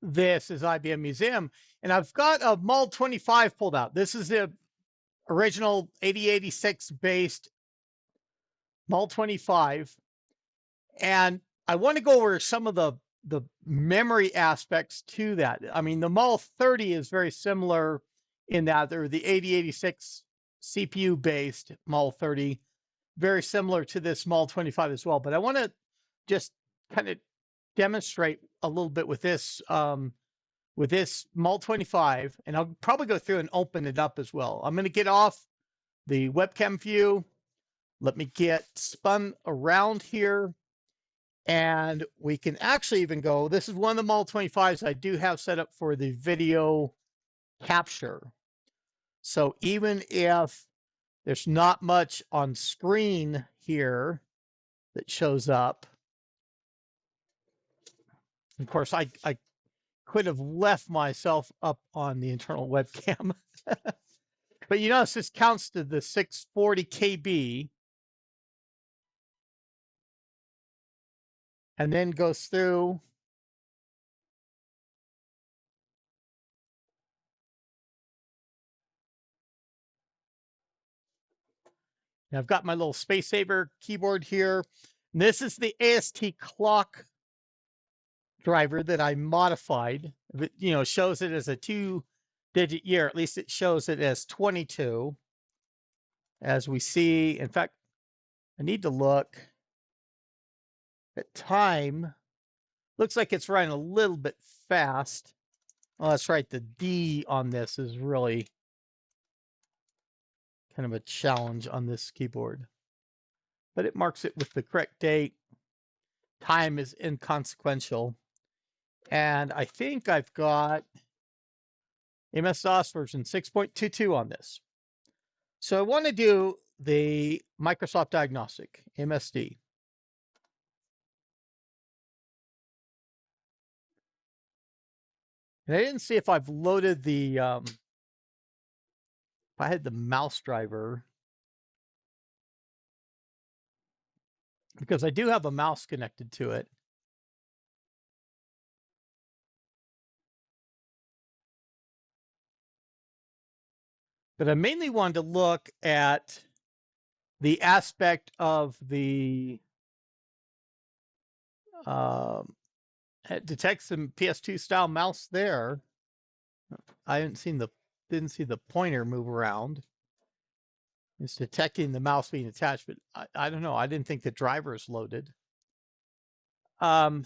this is IBM Museum, and I've got a Mul 25 pulled out. This is the original 8086 based Mul 25, and I want to go over some of the memory aspects to that. I mean, the Mul 30 is very similar in that they're the 8086 CPU based Mul 30, very similar to this Mul 25 as well. But I want to just kind of demonstrate a little bit with this Mul 25, and I'll probably go through and open it up as well. I'm going to get off the webcam view. Let me get spun around here, and we can actually even go. This is one of the Mul 25s I do have set up for the video capture. So even if there's not much on screen here that shows up, of course, I could have left myself up on the internal webcam. But you notice this counts to the 640 KB and then goes through. And I've got my little Space Saver keyboard here. And this is the AST clock driver that I modified. It, shows it as a 2-digit year. At least it shows it as 22. As we see, in fact, I need to look at time. Looks like it's running a little bit fast. Oh, that's right. The D on this is really kind of a challenge on this keyboard. But it marks it with the correct date. Time is inconsequential. And I think I've got MS-DOS version 6.22 on this. So I want to do the Microsoft Diagnostic, MSD. And I didn't see if I've loaded the, if I had the mouse driver, because I do have a mouse connected to it. But I mainly wanted to look at the aspect of the it detects some PS2 style mouse there. I didn't see the pointer move around. It's detecting the mouse being attached, but I don't know. I didn't think the driver is loaded. I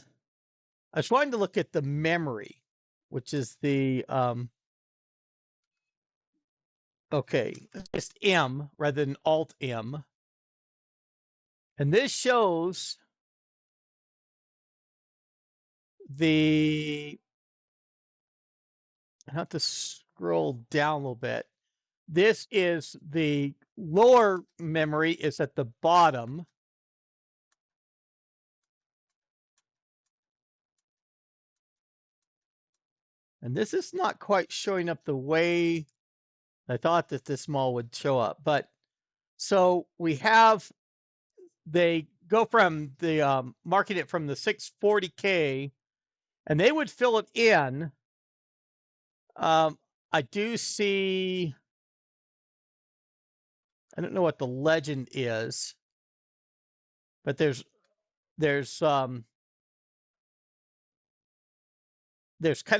was wanting to look at the memory, which is the okay, just M rather than Alt M. And this shows I have to scroll down a little bit. This is the lower memory is at the bottom. And this is not quite showing up the way I thought that this Mul would show up. But so we have, they go from the, marking it from the 640K, and they would fill it in. I do see, I don't know what the legend is, but there's kind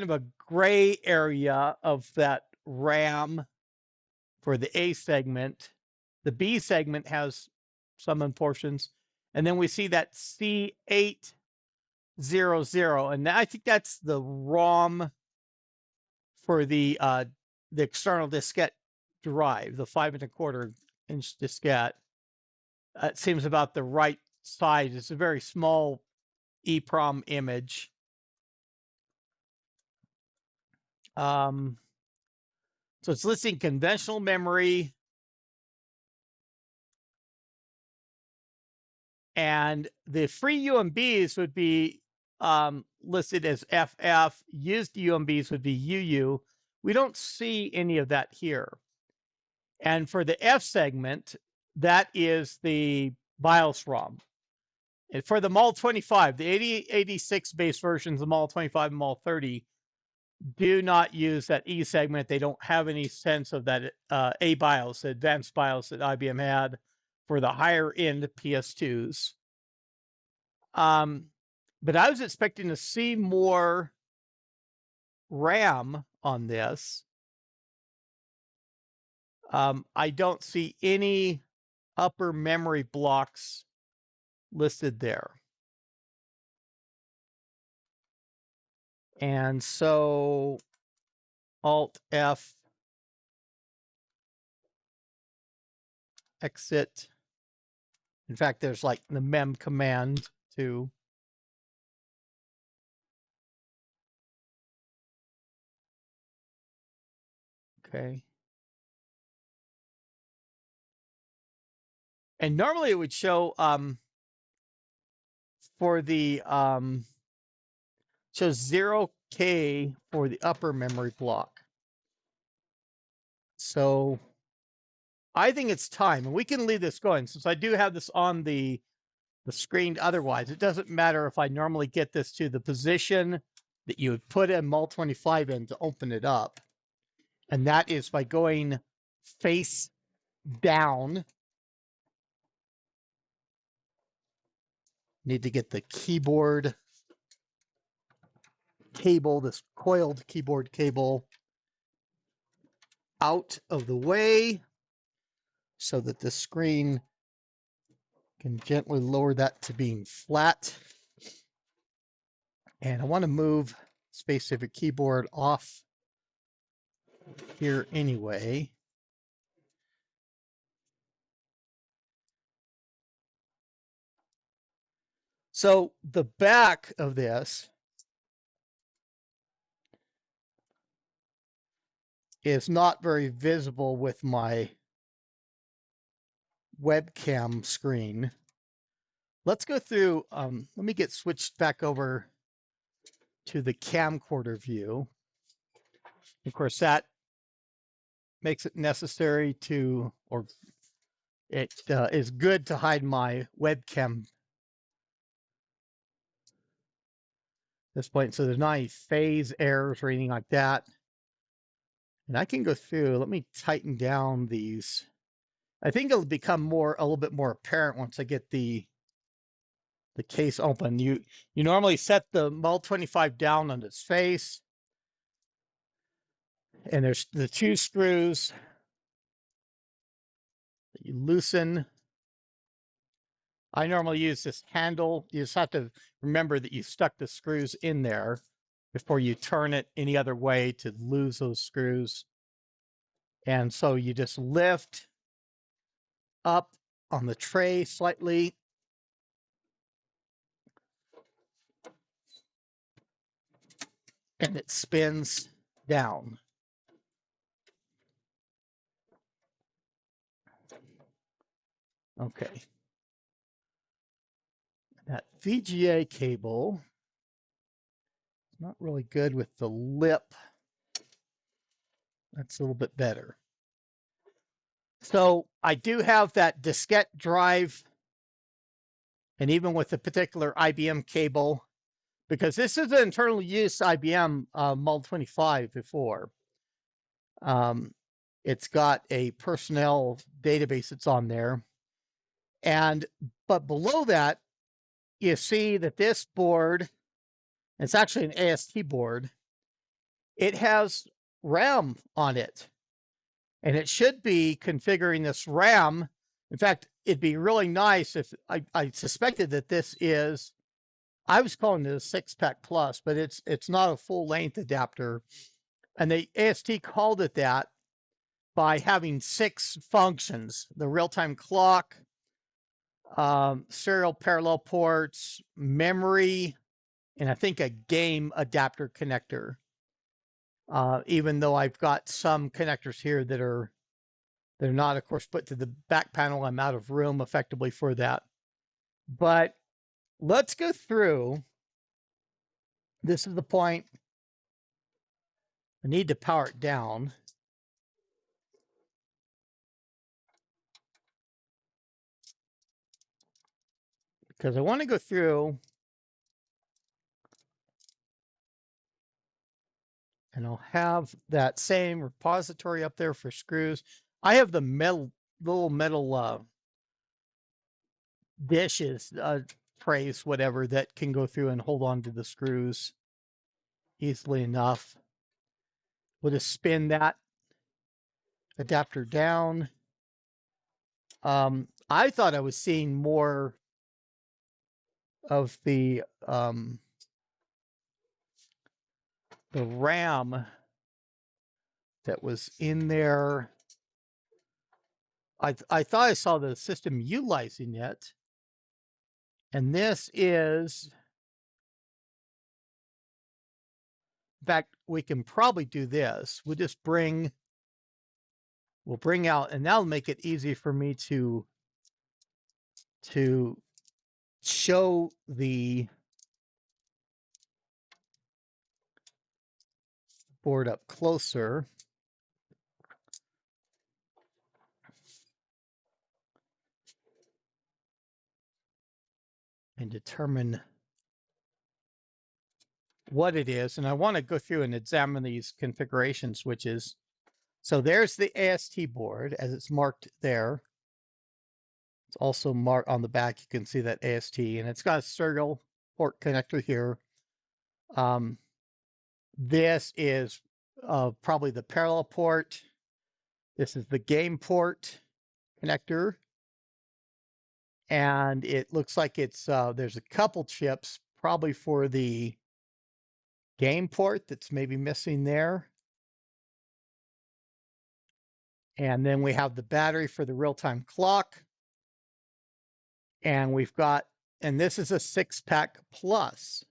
of a gray area of that RAM for the A segment. The B segment has some portions, and then we see that C800, and I think that's the ROM for the external diskette drive, the 5.25-inch diskette. It seems about the right size. It's a very small EEPROM image. So it's listing conventional memory, and the free UMBs would be listed as FF. Used UMBs would be UU. We don't see any of that here. And for the F segment, that is the BIOS ROM. And for the Mul 25, the 8086 base versions of Mul 25 and Mul 30, do not use that E segment. They don't have any sense of that A BIOS, advanced BIOS that IBM had for the higher end PS2s. But I was expecting to see more RAM on this. I don't see any upper memory blocks listed there. And so Alt F, exit. In fact, there's like the mem command too. Okay. And normally it would show for the shows 0K for the upper memory block. So I think it's time, and we can leave this going since I do have this on the screen. Otherwise, it doesn't matter if I normally get this to the position that you would put a Mul25 in to open it up. And that is by going face down. Need to get the keyboard cable, this coiled keyboard cable, out of the way so that the screen can gently lower that to being flat. And I want to move Space Civic Keyboard off here anyway. So the back of this is not very visible with my webcam screen. Let's go through, let me get switched back over to the camcorder view. Of course, that makes it necessary to, or it is good to hide my webcam at this point, so there's not any phase errors or anything like that. And I can go through, let me tighten down these. I think it'll become a little bit more apparent once I get the case open. You normally set the Mul25 down on its face, and there's the two screws that you loosen. I normally use this handle. You just have to remember that you stuck the screws in there before you turn it any other way to lose those screws. And so you just lift up on the tray slightly. And it spins down. Okay. That VGA cable is not really good with the lip. That's a little bit better. So I do have that diskette drive, and even with the particular IBM cable, because this is an internal use IBM Mul25 before. It's got a personnel database that's on there. But below that, you see that this board, it's actually an AST board, it has RAM on it. And it should be configuring this RAM. In fact, it'd be really nice if I suspected that this is, I was calling it a 6-pack plus, but it's not a full length adapter. And the AST called it that by having 6 functions: the real-time clock, serial parallel ports, memory, and I think a game adapter connector. Even though I've got some connectors here that they're not, of course, put to the back panel. I'm out of room effectively for that. But let's go through. This is the point. I need to power it down. Because I want to go through And I'll have that same repository up there for screws. I have the little metal dishes, trays, whatever, that can go through and hold on to the screws easily enough. We'll just spin that adapter down. I thought I was seeing more of the RAM that was in there. I thought I saw the system utilizing it. And this is, in fact, we can probably do this. We'll bring out, and that'll make it easy for me to show the board up closer. And determine what it is. And I want to go through and examine these configuration switches. So there's the AST board as it's marked there. It's also marked on the back. You can see that AST, and it's got a serial port connector here. This is probably the parallel port. This is the game port connector. And it looks like it's there's a couple chips probably for the game port that's maybe missing there. And then we have the battery for the real-time clock. And we've got, and this is a 6-pack plus.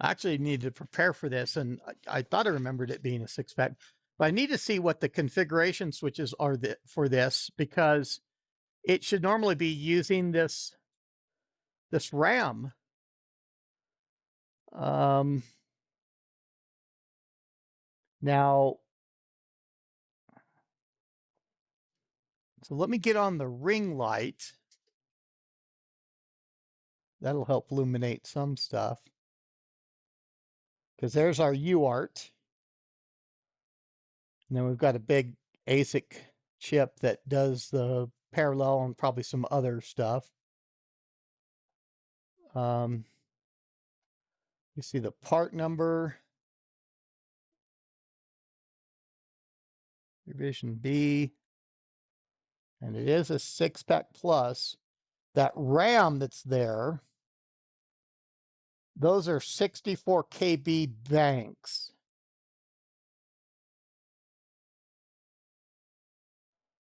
I actually needed to prepare for this, and I thought I remembered it being a 6-pack. But I need to see what the configuration switches are for this, because it should normally be using this RAM. Now, so let me get on the ring light. That'll help illuminate some stuff. Because there's our UART. And then we've got a big ASIC chip that does the parallel and probably some other stuff. You see the part number. Revision B. And it is a 6-pack plus. That RAM that's there, those are 64 KB banks.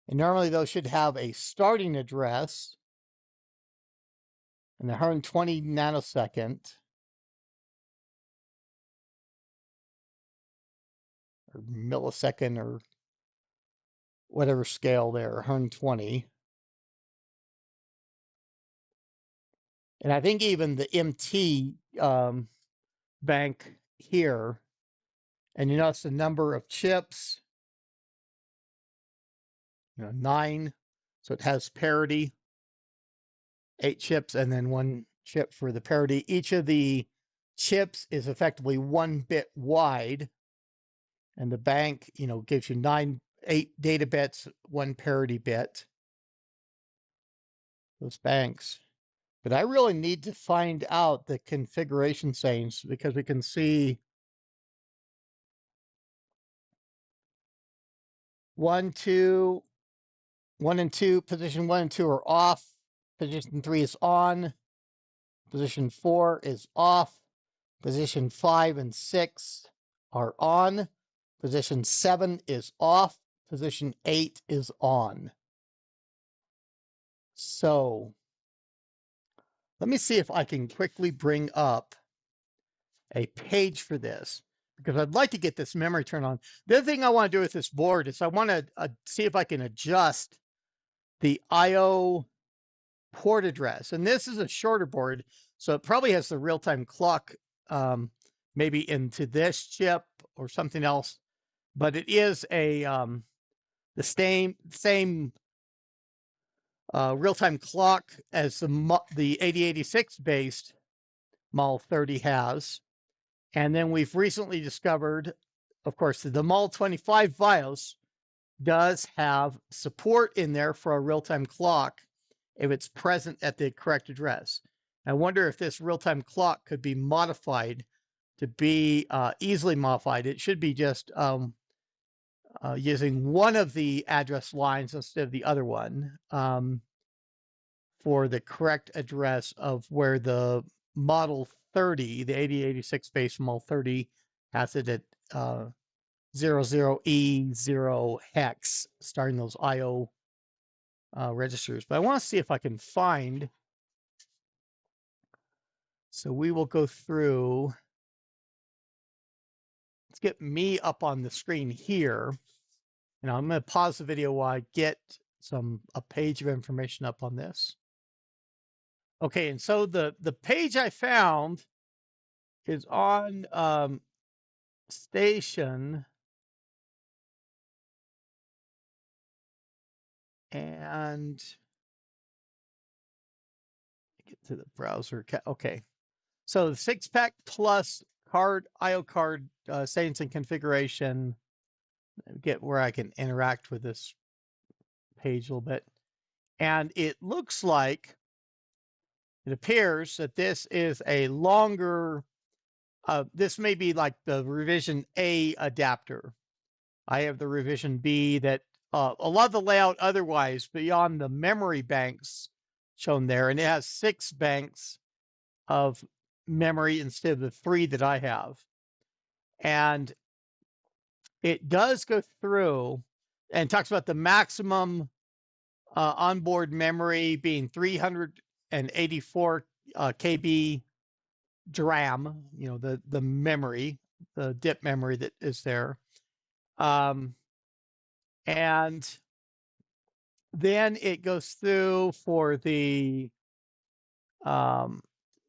And normally those should have a starting address and 120 nanosecond or millisecond or whatever scale there, 120. And I think even the MT bank here, and you notice the number of chips, 9. So it has parity, 8 chips, and then 1 chip for the parity. Each of the chips is effectively 1 bit wide, and the bank, gives you 8 data bits, 1 parity bit. Those banks. But I really need to find out the configuration settings, because we can see 1, 2, 1 and 2, position 1 and 2 are off. Position 3 is on. Position 4 is off. Position 5 and 6 are on. Position 7 is off. Position 8 is on. So let me see if I can quickly bring up a page for this, because I'd like to get this memory turned on. The other thing I want to do with this board is I want to see if I can adjust the IO port address. And this is a shorter board, so it probably has the real-time clock maybe into this chip or something else. But it is a the same real-time clock as the 8086 based Model 30 has. And then we've recently discovered, of course, the MUL25 BIOS does have support in there for a real-time clock if it's present at the correct address. I wonder if this real-time clock could be modified to be easily modified. It should be just using one of the address lines instead of the other one for the correct address of where the Model 30, the 8086 base Model 30, has it at 00E0 hex, starting those IO registers. But I want to see if I can find. So we will go through. Let's get me up on the screen here. And I'm going to pause the video while I get a page of information up on this. Okay, and so the page I found is on station, and get to the browser. Okay, so the 6-pack plus card IO card settings and configuration. Get where I can interact with this page a little bit, and it looks like it appears that this is a longer. This may be like the revision A adapter. I have the revision B that a lot of the layout otherwise beyond the memory banks shown there, and it has 6 banks of memory instead of the 3 that I have. And it does go through and talks about the maximum onboard memory being 384 KB DRAM, the memory, the DIP memory that is there. And then it goes through for the,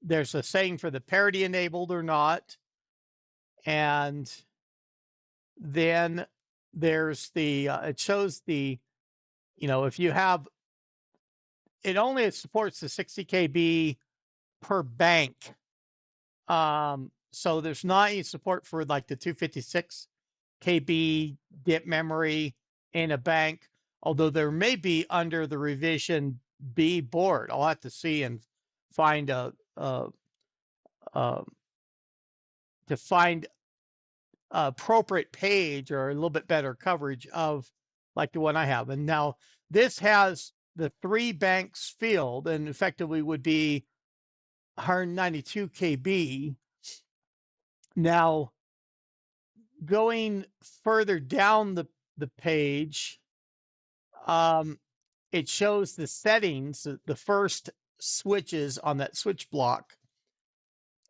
there's a saying for the parity enabled or not. And then there's the, it shows the, if you have, it only supports the 60 KB per bank. So there's not any support for like the 256 KB DIP memory in a bank, although there may be under the revision B board. I'll have to see and find to find appropriate page or a little bit better coverage of like the one I have. And now this has the 3 banks field and effectively would be 192 KB. Now, going further down the page, it shows the settings, the first switches on that switch block.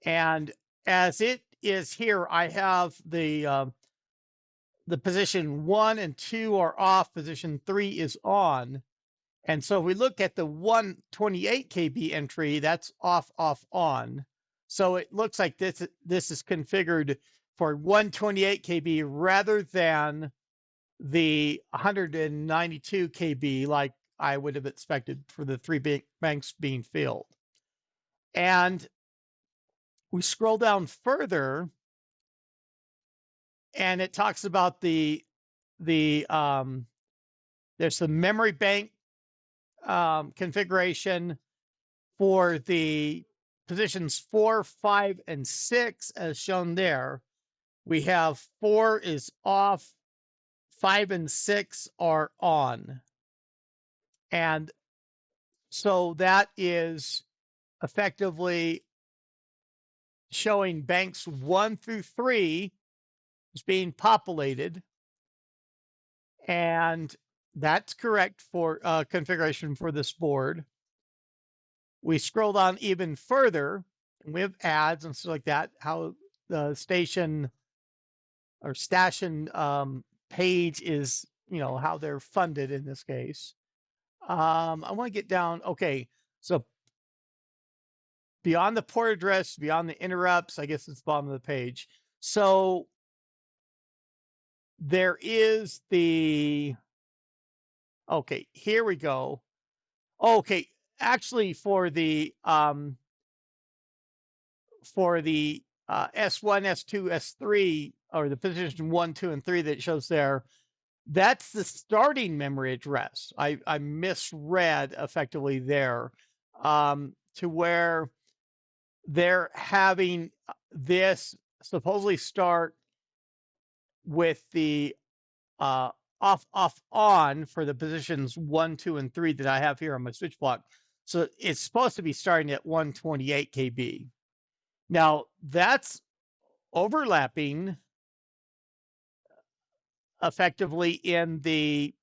And as it is here, I have the position 1 and 2 are off, position 3 is on. And so if we look at the 128 KB entry, that's off, off, on. So it looks like this is configured for 128 KB rather than the 192 KB like I would have expected for the 3 banks being filled. And we scroll down further and it talks about there's the memory bank configuration for the positions 4, 5, and 6 as shown there. We have 4 is off, 5 and 6 are on. And so that is effectively showing banks 1 through 3 is being populated. And that's correct for configuration for this board. We scroll down even further, and we have ads and stuff like that, how the station or station page is, how they're funded in this case. I want to get down. Okay, so beyond the port address, beyond the interrupts, I guess it's the bottom of the page. So there is the, okay, here we go. Okay, actually for the S1, S2, S3, or the position 1, 2, and 3 that it shows there, that's the starting memory address. I misread effectively there, to where they're having this supposedly start with the off, off, on for the positions 1, 2, and 3 that I have here on my switch block. So it's supposed to be starting at 128 KB. Now that's overlapping effectively in the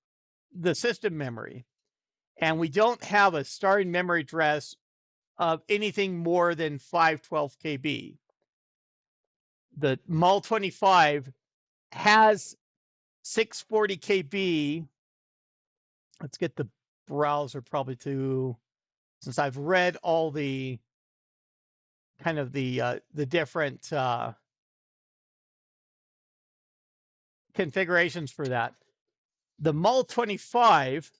system memory. And we don't have a starting memory address of anything more than 512 KB. The MUL25 has 640 KB. Let's get the browser probably to, since I've read all the kind of the different configurations for that. The MUL25,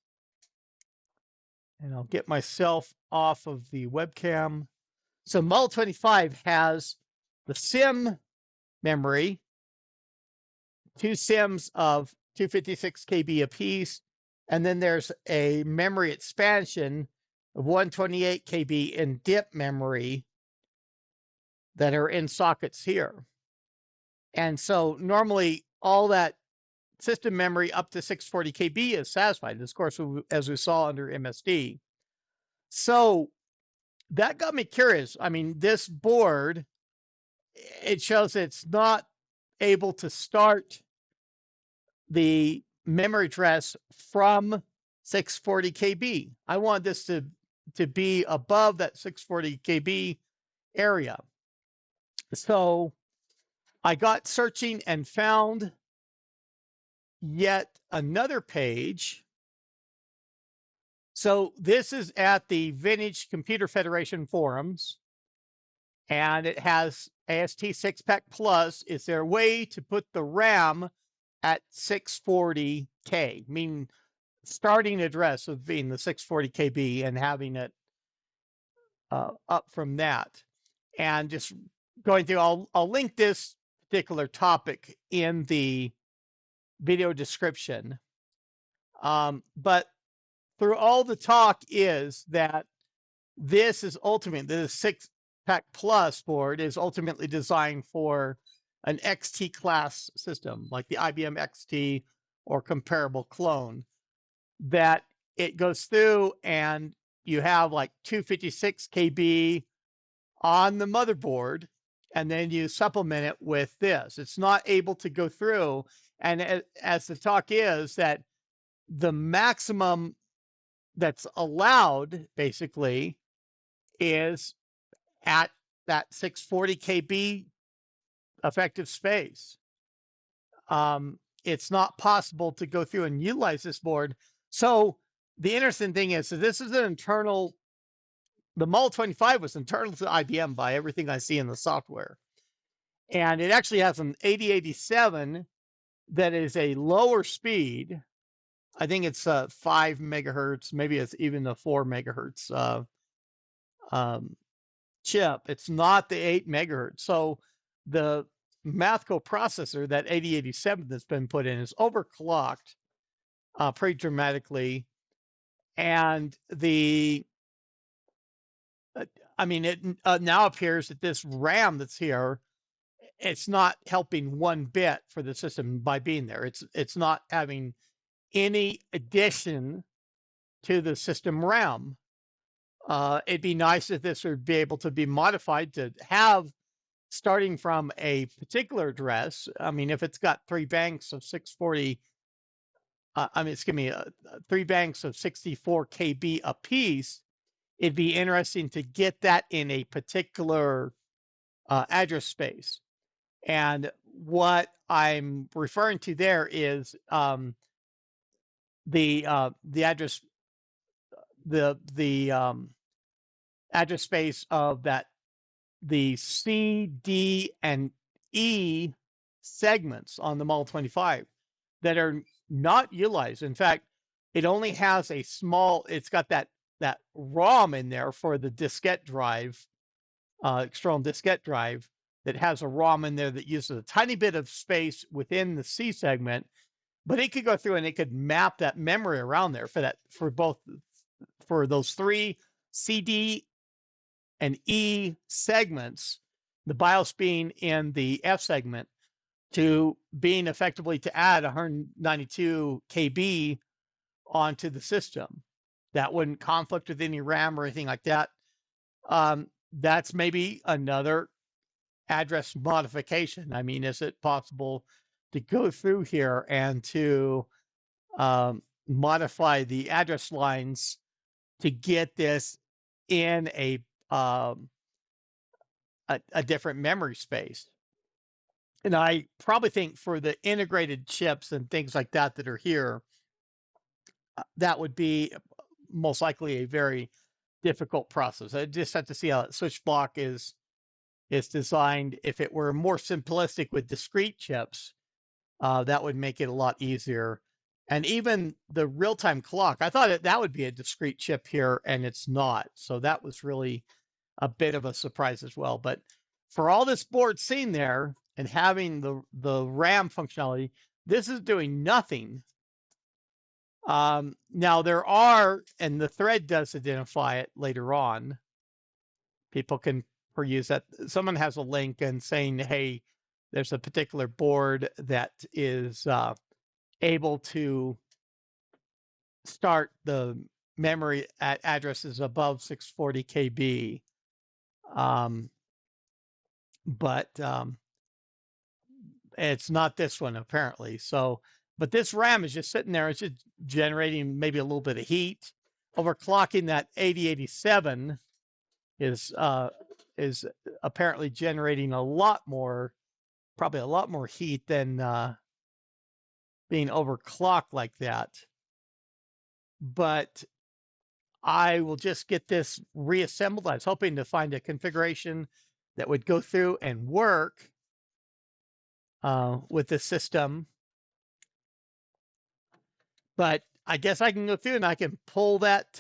and I'll get myself off of the webcam. So MUL25 has the SIM memory, 2 SIMs of 256 KB apiece, and then there's a memory expansion of 128 KB in DIP memory that are in sockets here. And so normally all that system memory up to 640 KB is satisfied, of course, as we saw under MSD. So that got me curious. I mean, this board, it shows it's not able to start the memory address from 640 KB. I want this to be above that 640 KB area. So I got searching and found yet another page. So this is at the Vintage Computer Federation forums, and it has AST 6-Pack Plus. Is there a way to put the RAM at 640K, meaning starting address of being the 640 KB and having it up from that? And just going through, I'll link this particular topic in the video description. But through all the talk is that this is ultimate, the 6-Pack Plus board is ultimately designed for an XT class system like the IBM XT or comparable clone, that it goes through and you have like 256 KB on the motherboard, and then you supplement it with this. It's not able to go through. And as the talk is, that the maximum that's allowed basically is at that 640 KB effective space. It's not possible to go through and utilize this board. So the interesting thing is, so this is an internal, the MUL25 was internal to IBM by everything I see in the software. And it actually has an 8087 that is a lower speed. I think it's 5 megahertz, maybe it's even a 4 megahertz chip. It's not the 8 megahertz. So the Mathco processor, that 8087 that's been put in, is overclocked pretty dramatically. And the, I mean, it now appears that this RAM that's here, it's not helping one bit for the system by being there. It's not having any addition to the system RAM. It'd be nice if this would be able to be modified to have, starting from a particular address. I mean, if it's got 3 banks of 640, I mean, excuse me, 3 banks of 64 KB a piece, it'd be interesting to get that in a particular address space. And what I'm referring to there is the address, the address space of that, the C, D, and E segments on the MUL25 that are not utilized. In fact, it only has a small, it's got that ROM in there for the diskette drive, external diskette drive, that has a ROM in there that uses a tiny bit of space within the C segment, but it could go through and it could map that memory around there for both for those three CD and E segments, the BIOS being in the F segment, to being effectively to add 192 KB onto the system. That wouldn't conflict with any RAM or anything like that. That's maybe another address modification. I mean, is it possible to go through here and to modify the address lines to get this in a different memory space? And I probably think for the integrated chips and things like that that are here, that would be most likely a very difficult process. I just have to see how that switch block is designed. If it were more simplistic with discrete chips, that would make it a lot easier. And even the real-time clock, I thought that would be a discrete chip here, and it's not. So that was really a bit of a surprise as well. But for all this board seen there and having the RAM functionality, this is doing nothing. Now there are, and the thread does identify it later on. People can peruse that. Someone has a link and saying, hey, there's a particular board that is able to start the memory at addresses above 640 KB. But it's not this one apparently. So, but this RAM is just sitting there. It's just generating maybe a little bit of heat. Overclocking that 8087 is apparently generating a lot more, probably a lot more heat than being overclocked like that. But I will just get this reassembled. I was hoping to find a configuration that would go through and work with the system. But I guess I can go through and I can pull that,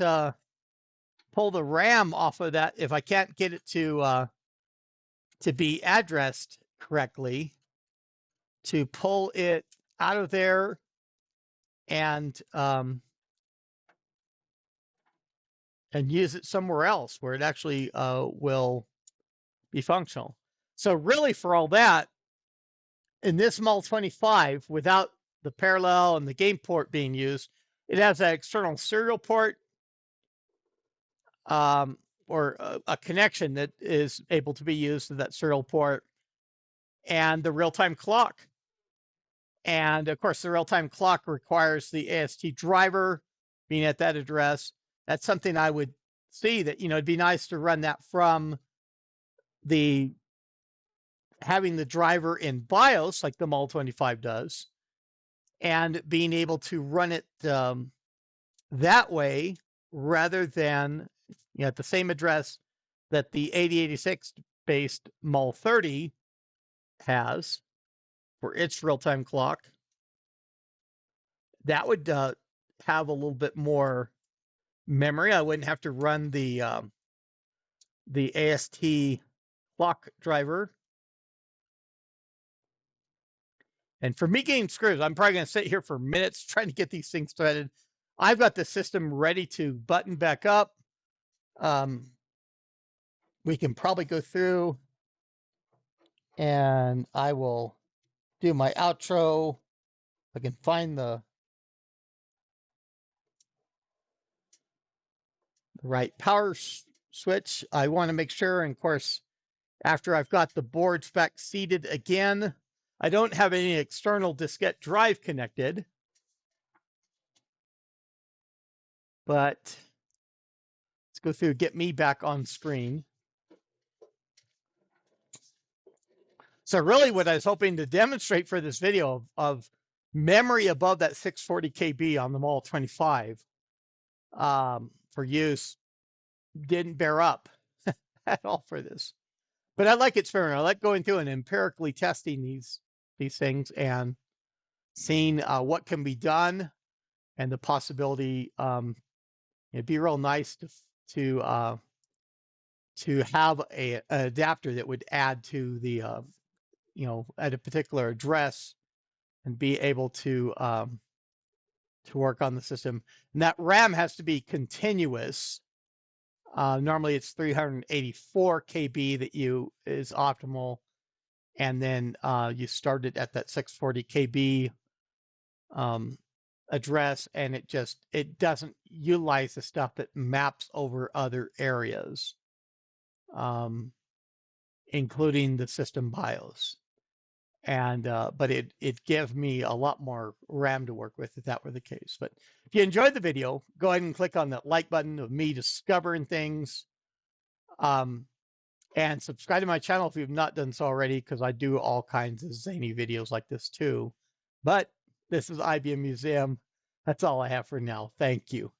pull the RAM off of that if I can't get it to be addressed correctly, to pull it out of there and use it somewhere else where it actually will be functional. So really, for all that, in this MUL25, without the parallel and the game port being used, it has an external serial port or a connection that is able to be used to that serial port, and the real-time clock. And of course, the real-time clock requires the AST driver being at that address. That's something I would see that, you know, it'd be nice to run that from the having the driver in BIOS like the MUL25 does, and being able to run it that way rather than, you know, at the same address that the 8086 based MUL30 has for its real-time clock. That would have a little bit more memory. I wouldn't have to run the AST clock driver. And for me getting screwed, I'm probably going to sit here for minutes trying to get these things threaded. I've got the system ready to button back up. We can probably go through and I will do my outro. I can find the right power switch. I want to make sure, and of course, after I've got the board spec seated again, I don't have any external diskette drive connected, but let's go through, get me back on screen. So really what I was hoping to demonstrate for this video of memory above that 640 KB on the MUL25 for use didn't bear up at all for this. But I like experiment. I like going through and empirically testing these things and seeing what can be done, and the possibility. It'd be real nice to to have an adapter that would add to the, at a particular address and be able to work on the system. And that RAM has to be continuous. Normally it's 384 KB that is optimal. And then you start it at that 640 KB address, and it doesn't utilize the stuff that maps over other areas, including the system BIOS. And but it gives me a lot more RAM to work with if that were the case. But if you enjoyed the video, go ahead and click on that like button of me discovering things, and subscribe to my channel if you've not done so already, because I do all kinds of zany videos like this too. But this is IBM Museum. That's all I have for now. Thank you.